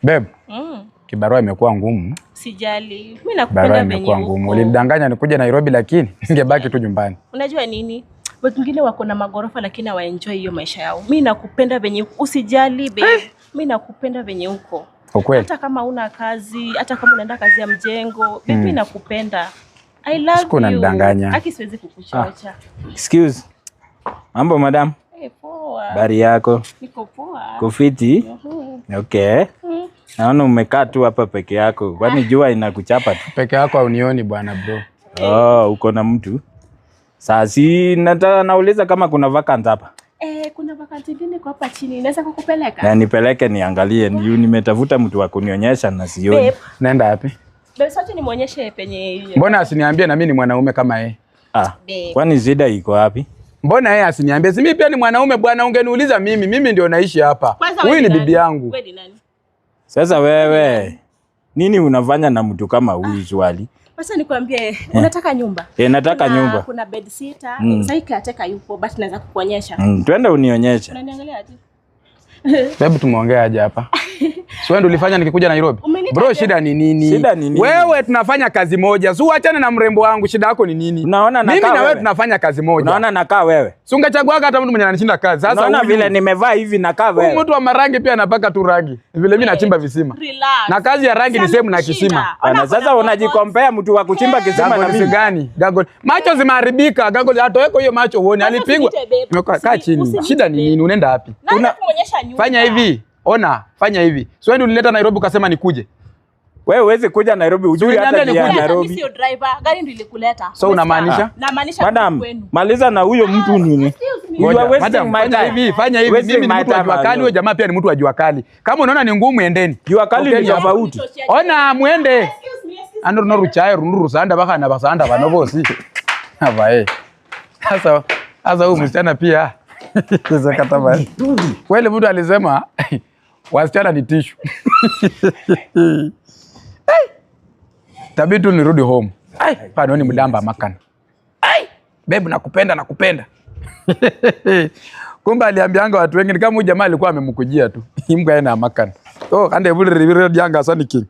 Babe. Kibarua imekuwa ngumu. Sijali. Mimi nakupenda imekuwa ngumu. Ulinidanganya nikuje Nairobi lakini ningebaki tu nyumbani. Unajua nini? Watu wengine wako na magorofa lakini hawaenjoy hiyo maisha yao. Mimi nakupenda venye usijali babe. Mimi nakupenda venye uko. Ukweli. Hata kama una kazi, hata kama unaenda kazi ya mjengo, mimi nakupenda. I love you. Sikuna nidanganya. Haki siwezi kukuchocha. Excuse. Mambo madam? Poa. Habari yako? Niko poa. Kufiti? Okay. Naona umekaa tu hapa peke yako. Kwani jua inakuchapa tu? Peke yako haunioni bwana bro. Uko na mtu? Sasa nauliza kama kuna vacant hapa. Kuna vacant nyingine kwa hapa chini. Naweza kukupeleka? Na nipeleke niangalie. Nimetafuta mtu wa kunionyesha na sioni. Naenda wapi? Basi acha nimuonyeshe penye. Mbona asiniambie na mimi ni mwanaume kama yeye? Kwani shida iko wapi? Mbona yeye asiniambie? Si mimi pia ni mwanaume bwana, ungeniuliza mimi. Mimi ndio naishi hapa. Huyu ni bibi yangu. Wewe ni nani? Sasa wewe nini unafanya na mtu kama huyu swali? Sasa nikwambie, unataka nyumba? Nataka nyumba. Kuna bed sitter, sasa kateka yupo, basi naweza kukuonyesha. Twende unionyeshe. Unaniangalia aje? Hebu tumeongea aje hapa? Sio ndio ulifanya nikikuja Nairobi? Bro, shida ni nini? Shida ni nini? Wewe tunafanya kazi moja. Si uachane na mrembo wangu, shida yako ni nini? Unaona nakaa mimi na wewe tunafanya kazi moja. Unaona nakaa wewe? Si ungechagua hata mtu mwenye ananishinda kazi. Sasa unaona vile nimevaa hivi nakaa wewe. Mtu wa marangi pia anapaka tu rangi. Vile mimi nachimba visima. Relax. Na kazi ya rangi ni same na kisima. Bana sasa unajikompea mtu wa kuchimba kisima na mimi gani? Gagol. Macho zimeharibika. Gagol atoweko hiyo macho uone. Alipigwa. Kaa chini. Shida ni nini? Unaenda wapi? Kuonyesha nyumba. Fanya hivi. Ona, fanya hivi. Sio ndio unileta Nairobi ukasema nikuje. Wewe uweze kuja Nairobi ujue hata ni Nairobi. Mimi sio driver, gari ndio ilikuleta. So unamaanisha? Namaanisha madam, maliza na huyo mtu nini? Fanya hivi. Mimi ni mtu wa jua kali, wewe jamaa pia ni mtu wa jua kali. Kama unaona ni ngumu endeni. Jua kali ni tofauti. Ona muende. Ando no ruchaye runuru sanda baka na basanda banobosi. Hava Sasa huyu msichana pia. Sasa kataba. Kweli mtu alisema wasichana ni tishu. Tabitu nirudi home. Panoni mdamba makana. Babe nakupenda. Kumbe aliambianga watu wengi kama huyu jamaa alikuwa amemkujia tu. Imga yeye na makana. Kande vile riviro dianga sana king.